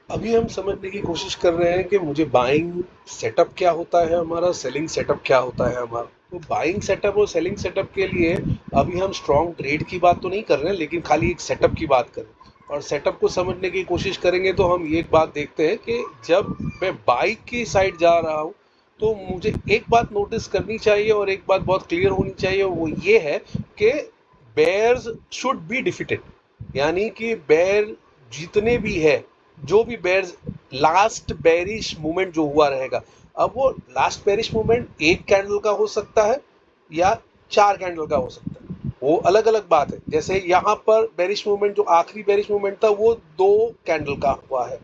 अभी हम समझने की कोशिश कर रहे हैं कि मुझे बाइंग सेटअप क्या होता है हमारा, सेलिंग सेटअप क्या होता है हमारा। तो बाइंग सेटअप और सेलिंग सेटअप के लिए अभी हम स्ट्रॉन्ग ट्रेड की बात तो नहीं कर रहे हैं, लेकिन खाली एक सेटअप की बात करें और सेटअप को समझने की कोशिश करेंगे तो हम ये एक बात देखते हैं कि जब मैं बाइक की साइड जा रहा हूँ तो मुझे एक बात नोटिस करनी चाहिए और एक बात बहुत क्लियर होनी चाहिए, वो ये है कि बेयर्स शुड बी डिफिटेड। यानी कि बेयर जितने भी है, जो भी बेयर्स लास्ट बेरिश मूवमेंट जो हुआ रहेगा, अब वो लास्ट बेरिश मूवमेंट एक कैंडल का हो सकता है या चार कैंडल का हो सकता है, वो अलग अलग बात है। जैसे यहाँ पर बेरिश मूवमेंट जो आखिरी बेरिश मूवमेंट था वो दो कैंडल का हुआ है,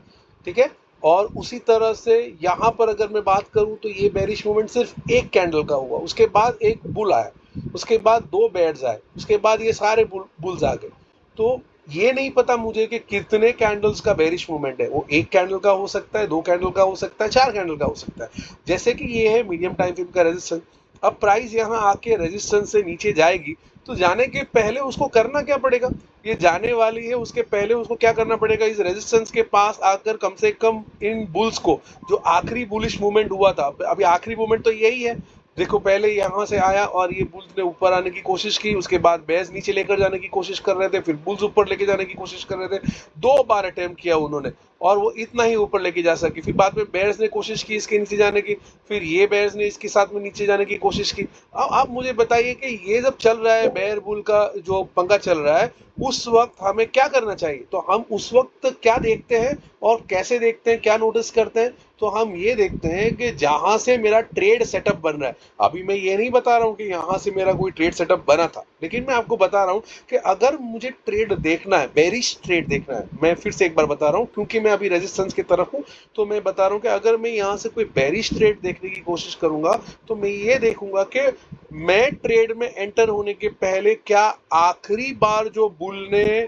ठीक है। और उसी तरह से यहाँ पर अगर मैं बात करूँ तो ये बेरिश मूवमेंट सिर्फ एक कैंडल का हुआ, उसके बाद एक बुल आया, उसके बाद दो बेयर्स आए, उसके बाद ये सारे बुल्स आ गए। तो ये नहीं पता मुझे कि कितने कैंडल्स का बेरिश मूवमेंट है, वो एक कैंडल का हो सकता है, दो कैंडल का हो सकता है, चार कैंडल का हो सकता है। जैसे कि ये है मीडियम टाइम फ्रेम का रेजिस्टेंस। अब प्राइस यहाँ आके रेजिस्टेंस से नीचे जाएगी तो जाने के पहले उसको करना क्या पड़ेगा, ये जाने वाली है उसके पहले उसको क्या करना पड़ेगा, इस रेजिस्टेंस के पास आकर कम से कम इन बुल्स को, जो आखिरी बुलिश मूवमेंट हुआ था, अभी आखिरी मूवमेंट तो यही है। देखो पहले यहाँ से आया और ये बुल्स ने ऊपर आने की कोशिश की, उसके बाद बेयर्स नीचे लेकर जाने की कोशिश कर रहे थे, फिर बुल्स ऊपर लेके जाने की कोशिश कर रहे थे। दो बार अटेम्प्ट किया उन्होंने और वो इतना ही ऊपर लेके जा सकी। फिर बाद में बेयर्स ने कोशिश की इसके नीचे जाने की, फिर ये बेयर्स ने इसके साथ में नीचे जाने की कोशिश की। अब आप मुझे बताइए कि ये जब चल रहा है, बेयर बुल का जो पंगा चल रहा है, उस वक्त हमें क्या करना चाहिए? तो हम उस वक्त क्या देखते हैं और कैसे देखते हैं, क्या नोटिस करते हैं? तो हम ये देखते हैं कि जहां से मेरा ट्रेड सेटअप बन रहा है, अभी मैं ये नहीं बता रहा हूं कि यहां से मेरा कोई ट्रेड सेटअप बना था, लेकिन मैं आपको बता रहा हूं कि अगर मुझे ट्रेड देखना है, बेरिश ट्रेड देखना है, मैं फिर से एक बार बता रहा हूं क्योंकि मैं अभी रेजिस्टेंस की तरफ हूं, तो मैं बता रहा हूं कि अगर मैं यहां से कोई बेरिश ट्रेड देखने की कोशिश करूंगा तो मैं ये देखूंगा कि मैं ट्रेड में एंटर होने के पहले क्या आखिरी बार जो बुल ने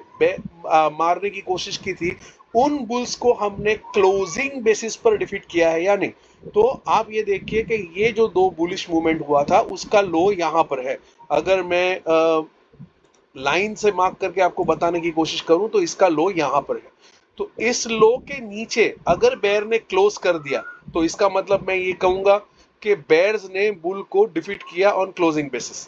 मारने की कोशिश की थी, उन बुल्स को हमने क्लोजिंग बेसिस पर डिफीट किया है या नहीं। तो आप ये देखिए कि ये जो दो बुलिश मूवमेंट हुआ था उसका लो यहां पर है। अगर मैं लाइन से मार्क करके आपको बताने की कोशिश करूं तो इसका लो यहां पर है। तो इस लो के नीचे अगर बेयर ने क्लोज कर दिया तो इसका मतलब मैं ये कहूंगा कि बेयर्स ने बुल को डिफीट किया ऑन क्लोजिंग बेसिस।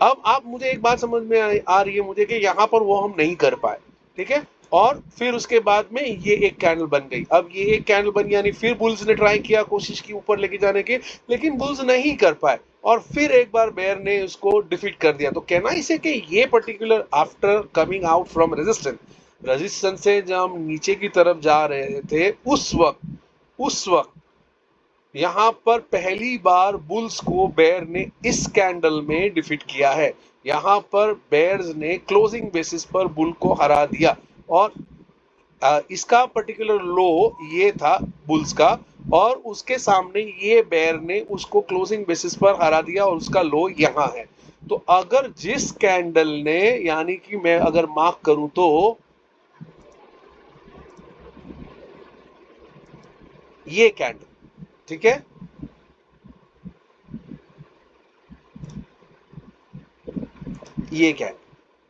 अब आप मुझे एक बात समझ में आ रही है मुझे कि यहाँ पर वो हम नहीं कर पाए, ठीक है। और फिर उसके बाद में ये एक कैंडल बन गई। अब ये एक कैंडल बन यानी फिर बुल्स ने ट्राई किया, कोशिश की ऊपर लेके जाने की, लेकिन बुल्स नहीं कर पाए और फिर एक बार बेयर ने उसको डिफीट कर दिया। तो कहना इसे कि ये particular after coming out from resistance, resistance से जब हम नीचे की तरफ जा रहे थे उस वक्त यहाँ पर पहली बार बुल्स को बेयर ने इस कैंडल में डिफीट किया है। यहाँ पर बेयर्स ने क्लोजिंग बेसिस पर बुल को हरा दिया और इसका पर्टिकुलर लो ये था बुल्स का, और उसके सामने ये बेयर ने उसको क्लोजिंग बेसिस पर हरा दिया और उसका लो यहाँ है। तो अगर जिस कैंडल ने, यानी कि मैं अगर मार्क करूं तो ये कैंडल, ठीक है, ये कैंडल,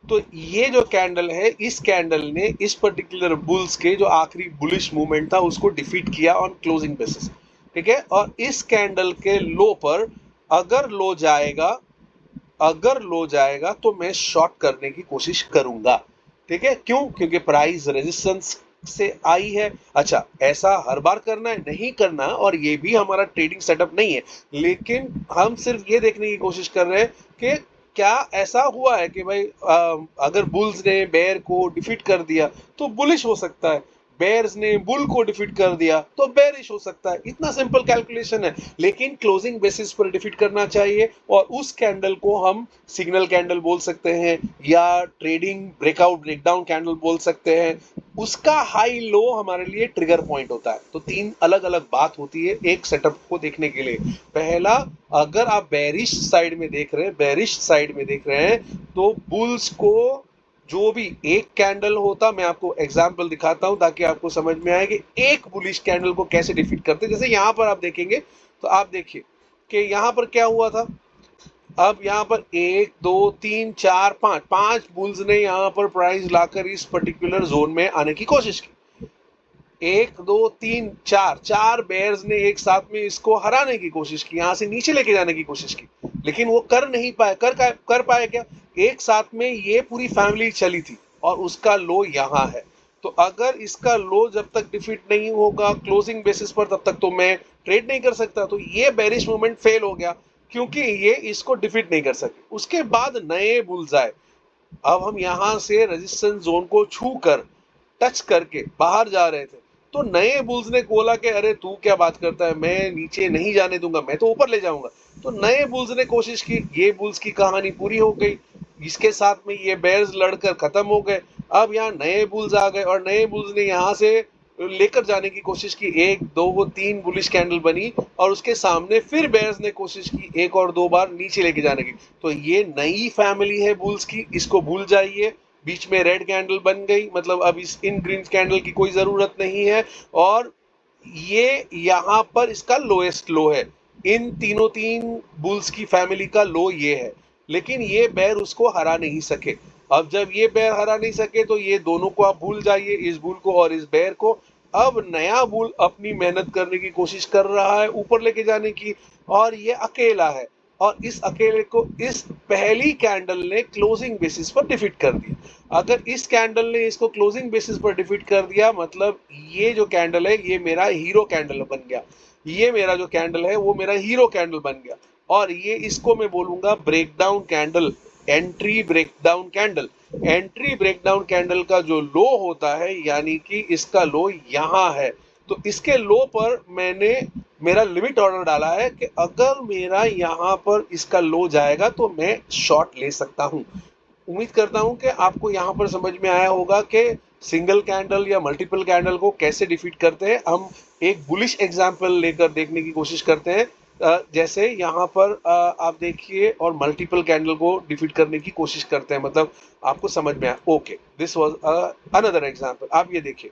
तो ये जो कैंडल है, इस कैंडल ने इस पर्टिकुलर बुल्स के जो आखिरी बुलिश मूवमेंट था उसको डिफीट किया ऑन क्लोजिंग बेसिस, ठीक है। और इस कैंडल के लो पर अगर लो जाएगा, अगर लो जाएगा तो मैं शॉर्ट करने की कोशिश करूंगा, ठीक है। क्यों? क्योंकि प्राइस रेजिस्टेंस से आई है। अच्छा, ऐसा हर बार करना है नहीं करना, और ये भी हमारा ट्रेडिंग सेटअप नहीं है, लेकिन हम सिर्फ ये देखने की कोशिश कर रहे हैं कि क्या ऐसा हुआ है कि भाई अगर बुल्स ने बेयर को डिफीट कर दिया तो बुलिश हो सकता है, बेयर्स ने बुल को डिफीट कर दिया तो बेरिश हो सकता है। इतना सिंपल कैलकुलेशन है। लेकिन क्लोजिंग बेसिस पर डिफीट करना चाहिए और उस कैंडल को हम सिग्नल कैंडल बोल सकते हैं या ट्रेडिंग ब्रेकआउट ब्रेकडाउन कैंडल बोल सकते हैं। उसका हाई लो हमारे लिए ट्रिगर पॉइंट होता है। तो तीन अलग अलग बात होती है एक सेटअप को देखने के लिए। पहला, अगर आप बेरिश साइड में देख रहे हैं, बेरिश साइड में देख रहे हैं, तो बुल्स को जो भी एक कैंडल होता, मैं आपको एग्जांपल दिखाता हूं ताकि आपको समझ में आए कि एक बुलिश कैंडल को कैसे डिफीट करते हैं। जैसे यहां पर आप देखेंगे तो आप देखिए कि यहां पर क्या हुआ था, अब यहाँ पर 1 2 3 4 5 5 बुल्स ने यहाँ पर प्राइस लाकर इस पर्टिकुलर जोन में आने की कोशिश की। 1 2 3 4 4 बेयर्स ने एक साथ में इसको हराने की कोशिश की, यहाँ से नीचे लेके जाने की कोशिश की, लेकिन वो कर नहीं पाए। कर पाए क्या? एक साथ में ये पूरी फैमिली चली थी और उसका लो यहाँ है। तो अगर इसका लो जब तक डिफीट नहीं होगा क्लोजिंग बेसिस पर, तब तक तो मैं ट्रेड नहीं कर सकता। तो ये बेरिश मूवमेंट फेल हो गया क्योंकि ये इसको डिफीट नहीं कर सके। उसके बाद नए बुल्स आए। अब हम यहाँ से रेजिस्टेंस जोन को छू कर टच करके बाहर जा रहे थे, तो नए बुल्स ने बोला कि अरे तू क्या बात करता है, मैं नीचे नहीं जाने दूंगा, मैं तो ऊपर ले जाऊंगा। तो नए बुल्स ने कोशिश की, ये बुल्स की कहानी पूरी हो गई, इसके साथ में ये बेयर्स लड़कर खत्म हो गए। अब यहाँ नए बुल्स आ गए और नए बुल्स ने यहाँ से लेकर जाने की कोशिश की। 1 2 3 बुलिश कैंडल बनी और उसके सामने फिर बेयर्स ने कोशिश की 1 और 2 बार नीचे लेके जाने की। तो ये नई फैमिली है बुल्स की, इसको भूल जाइए। बीच में रेड कैंडल बन गई, मतलब अब इस इन ग्रीन कैंडल की कोई जरूरत नहीं है। और ये यहाँ पर इसका लोएस्ट लो है, इन तीन बुल्स की फैमिली का लो ये है, लेकिन ये बेयर उसको हरा नहीं सके। अब जब ये बेयर हरा नहीं सके तो ये दोनों को आप भूल जाइए, इस बुल को और इस बेयर को। अब नया बुल अपनी मेहनत करने की कोशिश कर रहा है ऊपर लेके जाने की, और ये अकेला है, और इस अकेले को इस पहली कैंडल ने क्लोजिंग बेसिस पर डिफीट कर दिया। अगर इस कैंडल ने इसको क्लोजिंग बेसिस पर डिफीट कर दिया, मतलब ये जो कैंडल है ये मेरा हीरो कैंडल बन गया, ये मेरा जो कैंडल है वो मेरा हीरो कैंडल बन गया। और ये इसको मैं बोलूंगा breakdown candle, entry breakdown candle. Entry breakdown candle का जो लो होता है, यानी कि इसका लो यहाँ है, तो इसके लो पर मैंने मेरा लिमिट ऑर्डर डाला है कि अगर मेरा यहाँ पर इसका लो जाएगा तो मैं शॉर्ट ले सकता हूँ। उम्मीद करता हूँ कि आपको यहाँ पर समझ में आया होगा कि सिंगल कैंडल या मल्टीपल कैंडल को कैसे डिफीट करते हैं। हम एक बुलिश एग्जांपल लेकर देखने की कोशिश करते हैं, जैसे यहाँ पर आप देखिए, और मल्टीपल कैंडल को डिफीट करने की कोशिश करते हैं, मतलब आपको समझ में आया। Okay, this was another example. आप ये देखिए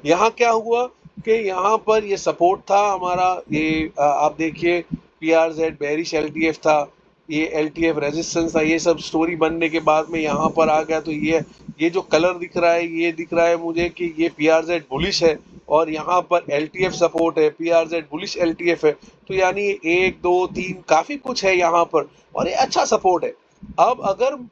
यहाँ क्या हुआ कि यहाँ पर ये सपोर्ट था हमारा, ये आप देखिए PRZ बेरिश LTF था, ये LTF रेजिस्टेंस था। ये सब स्टोरी बनने के बाद में यहाँ पर आ गया, तो ये जो कलर दिख रहा है, ये दिख रहा है मुझे कि ये PRZ बुलिश है और यहाँ पर LTF सपोर्ट है, PRZ बुलिश LTF है। तो यानी 1 2 3 काफी कुछ है यहाँ पर और ये अच्छा सपोर्ट है। अब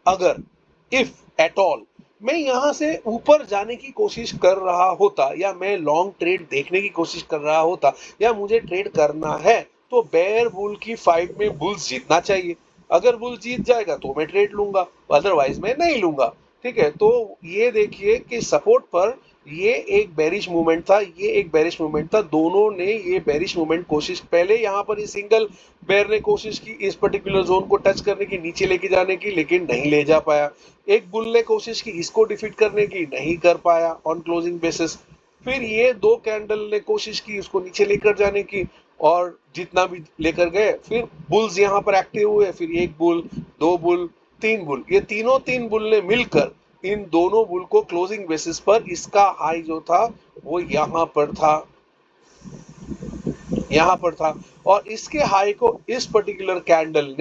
अगर इफ एट ऑल मैं यहाँ से ऊपर जाने की कोशिश कर रहा होता, या मैं लॉन्ग ट्रेड देखने की कोशिश कर रहा होता, या मुझे ट्रेड करना है, तो बेयर बुल की फाइट में बुल्स जीतना चाहिए। अगर बुल जीत जाएगा तो मैं ट्रेड लूंगा, अदरवाइज मैं नहीं लूंगा। ठीक है, तो ये देखिए कि सपोर्ट पर ये एक बेरिश मूवमेंट था, ये एक बेरिश मूवमेंट था। दोनों ने ये बेरिश मूवमेंट कोशिश, पहले यहाँ पर ये सिंगल बेयर ने कोशिश की इस पर्टिकुलर जोन को टच करने की, नीचे लेके जाने की, लेकिन नहीं ले जा पाया। एक बुल ने कोशिश की इसको डिफीट करने की, नहीं कर पाया ऑन क्लोजिंग बेसिस। फिर ये 2 कैंडल ने कोशिश की उसको नीचे लेकर जाने की, और जितना भी लेकर गए, फिर बुल्स यहाँ पर एक्टिव हुए। फिर 1 बुल 2 बुल 3 बुल, ये तीन बुल ने मिलकर इन दोनों बुल को क्लोजिंग बेसिस पर, इसका हाई जो था वो यहाँ पर था, यहाँ पर था, और इसके हाई को इस पर्टिकुलर कैंडल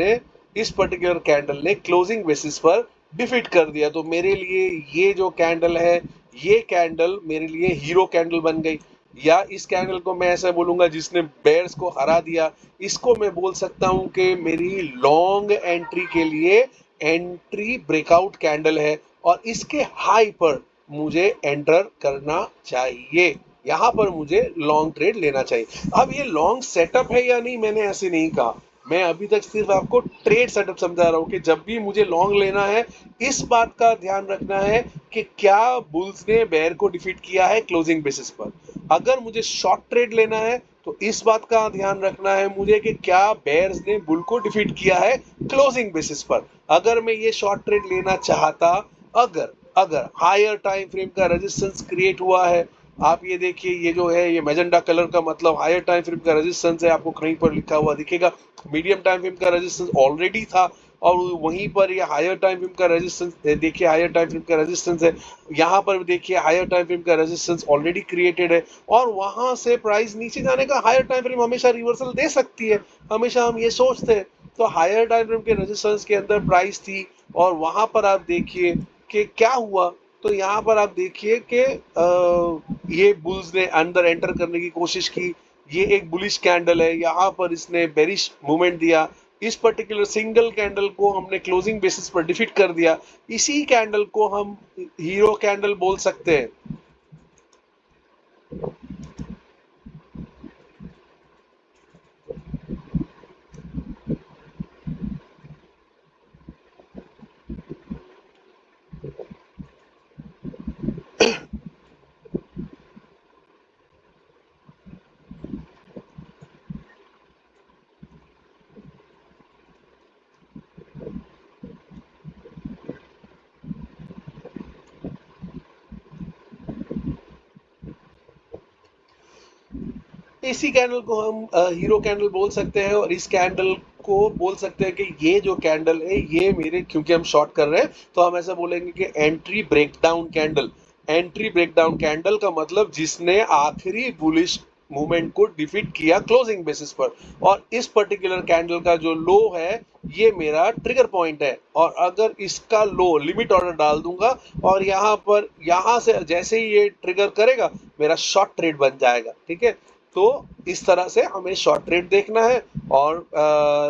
ने क्लोजिंग बेसिस पर डिफीट कर दिया। तो मेरे लिए ये जो कैंडल है, ये कैंडल मेरे लिए हीरो कैंडल बन गई। या इस कैंडल को मैं ऐसा बोलूंगा जिसने बेयर्स को हरा दिया, इसको मैं बोल सकता हूं कि मेरी लॉन्ग एंट्री के लिए एंट्री ब्रेकआउट कैंडल है, और इसके हाई पर मुझे एंटर करना चाहिए, यहाँ पर मुझे लॉन्ग ट्रेड लेना चाहिए। अब ये लॉन्ग सेटअप है या नहीं, मैंने ऐसे नहीं कहा, मैं अभी तक सिर्फ आपको ट्रेड सेटअप समझा रहा हूँ कि जब भी मुझे लॉन्ग लेना है, इस बात का ध्यान रखना है कि क्या बुल्स ने बेयर को डिफीट किया है क्लोजिंग बेसिस पर। अगर मुझे शॉर्ट ट्रेड लेना है तो इस बात का ध्यान रखना है मुझे कि क्या बेयर्स ने बुल को डिफीट किया है क्लोजिंग बेसिस पर। अगर मैं ये शॉर्ट ट्रेड लेना चाहता, अगर हायर टाइम फ्रेम का रेजिस्टेंस क्रिएट हुआ है, आप ये देखिए, ये जो है ये मैजेंडा कलर का मतलब हायर टाइम फ्रेम का रेजिस्टेंस है, आपको कहीं पर लिखा हुआ दिखेगा। मीडियम टाइम फ्रेम का रेजिस्टेंस ऑलरेडी था, और वहीं पर ये हायर टाइम फ्रेम का रेजिस्टेंस, देखिए हायर टाइम फ्रेम का रेजिस्टेंस है, यहाँ पर देखिए हायर टाइम फ्रेम का रेजिस्टेंस ऑलरेडी क्रिएटेड है, और वहां से प्राइस नीचे जाने का हायर टाइम फ्रेम हमेशा रिवर्सल दे सकती है, हमेशा हम ये सोचते हैं। तो हायर टाइम फ्रेम के रेजिस्टेंस के अंदर प्राइस थी और वहां पर आप देखिए कि क्या हुआ। तो यहाँ पर आप देखिए कि ये बुल्स ने अंदर एंटर करने की कोशिश की। ये एक बुलिश कैंडल है, यहाँ पर इसने बेरिश मूवमेंट दिया। इस पर्टिकुलर सिंगल कैंडल को हमने क्लोजिंग बेसिस पर डिफीट कर दिया। इसी कैंडल को हम हीरो कैंडल बोल सकते हैं। इसी कैंडल को हम हीरो कैंडल बोल सकते हैं और इस कैंडल को बोल सकते हैं कि ये जो कैंडल है ये मेरे, क्योंकि हम शॉर्ट कर रहे हैं तो हम ऐसा बोलेंगे कि entry breakdown candle. Entry breakdown candle का मतलब जिसने आखिरी बुलिश मूवमेंट को डिफीट किया क्लोजिंग बेसिस पर। और इस पर्टिकुलर कैंडल का जो लो है ये मेरा ट्रिगर पॉइंट है, और अगर इसका लो लिमिट ऑर्डर डाल दूंगा और यहाँ से जैसे ही ये ट्रिगर करेगा मेरा शॉर्ट ट्रेड बन जाएगा। ठीक है, तो इस तरह से हमें शॉर्ट ट्रेड देखना है और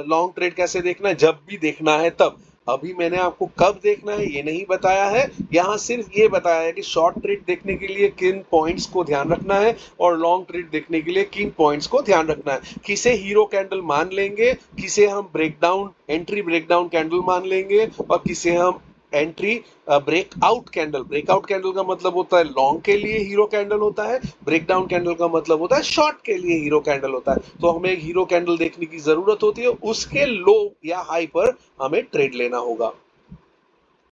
लॉन्ग ट्रेड कैसे देखना है, जब भी देखना है तब। अभी मैंने आपको कब देखना है ये नहीं बताया है, यहाँ सिर्फ ये बताया है कि शॉर्ट ट्रेड देखने के लिए किन पॉइंट्स को ध्यान रखना है और लॉन्ग ट्रेड देखने के लिए किन पॉइंट्स को ध्यान रखना है। किसे हीरो कैंडल मान लेंगे, किसे हम ब्रेकडाउन एंट्री ब्रेकडाउन कैंडल मान लेंगे और किसे हम entry breakout candle. Breakout candle का मतलब होता है लॉन्ग के लिए हीरो कैंडल होता है, ब्रेकडाउन कैंडल का मतलब होता है शॉर्ट के लिए हीरो कैंडल होता है। तो हमें एक हीरो कैंडल देखने की जरूरत होती है, उसके लो या हाई पर हमें ट्रेड लेना होगा।